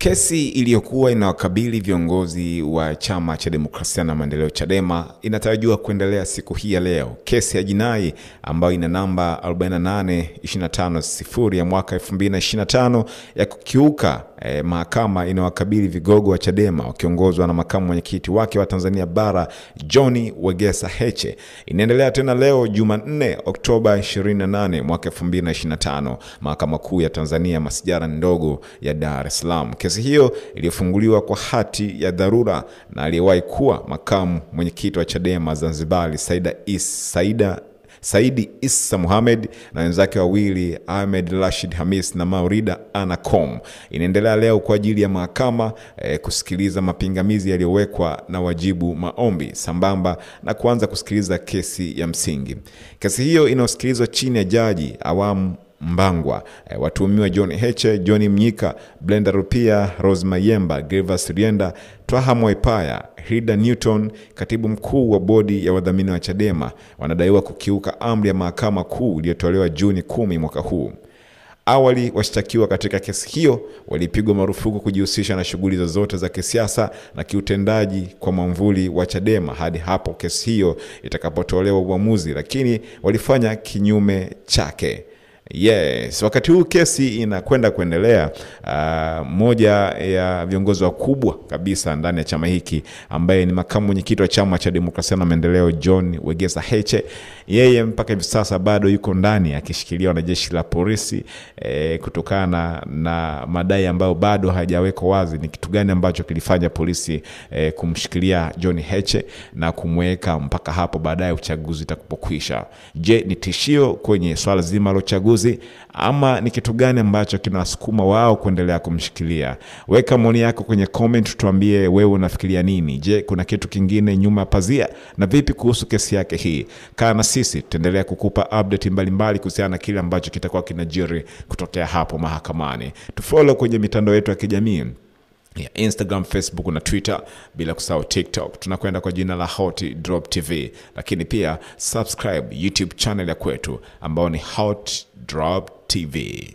Kesi iliyokuwa inawakabili viongozi wa Chama cha Demokrasia na Maendeleo Chadema inatarajiwa kuendelea siku hii ya leo. Kesi ya jinai ambayo ina namba 48250 ya mwaka 2025 ya kukiuka mahakama inawakabili vigogo wa Chadema wakiongozwa na makamu mwenyekiti wake wa Tanzania Bara John Wegesa Heche inaendelea tena leo Jumanne Oktoba 28 mwaka 2025 Mahakama Kuu ya Tanzania masijara ndogo ya Dar es Salaam. Kesi hiyo iliyofunguliwa kwa hati ya dharura na aliyewahi kuwa makamu mwenyekiti wa Chadema Zanzibar Saidi Issa Mohamed na wenzake wawili Ahmed Rashid Hamis na Maurida Anakom inaendelea leo kwa ajili ya mahakama kusikiliza mapingamizi yaliyowekwa na wajibu maombi sambamba na kuanza kusikiliza kesi ya msingi. Kesi hiyo inasikilizwa chini ya Jaji Awamu Mbangwa. Watuhumiwa John Heche, John Mnyika, Brenda Rupia, Rose Mayemba, Gervas Rienda, Twaha Moipaya, Hilda Newton, katibu mkuu wa bodi ya wadhamini wa Chadema, wanadaiwa kukiuka amri ya mahakama kuu iliyotolewa Juni 10 mwaka huu. Awali washtakiwa katika kesi hiyo walipigwa marufuku kujihusisha na shughuli zozote za kisiasa na kiutendaji kwa mwamvuli wa Chadema hadi hapo kesi hiyo itakapotolewa uamuzi, lakini walifanya kinyume chake. Yes, wakati huu kesi inakwenda kuendelea, moja ya viongozi wakubwa kabisa ndani ya chama hiki ambaye ni makamu mwenyekiti wa Chama cha Demokrasia na Maendeleo John Wegesa Heche, yeye mpaka hivi sasa bado yuko ndani akishikiliwa na jeshi la polisi kutokana na madai ambayo bado hajaweka wazi ni kitu gani ambacho kilifanya polisi kumshikilia John Heche na kumweka mpaka hapo baadaye uchaguzi utakapokwisha. Je, ni tishio kwenye swala zima la uchaguzi ama ni kitu gani ambacho kinawasukuma wao kuendelea kumshikilia? Weka maoni yako kwenye comment, tuambie wewe unafikiria nini. Je, kuna kitu kingine nyuma pazia? Na vipi kuhusu kesi yake hii? Kaa na sisi tutaendelea kukupa update mbalimbali kuhusiana na kile ambacho kitakuwa kinajiri kutokea hapo mahakamani. Tufollow kwenye mitandao yetu ya kijamii ya Instagram, Facebook na Twitter, bila kusahau TikTok. Tunakwenda kwa jina la Hot Drop TV, lakini pia subscribe YouTube channel ya kwetu ambao ni Hot Drop TV.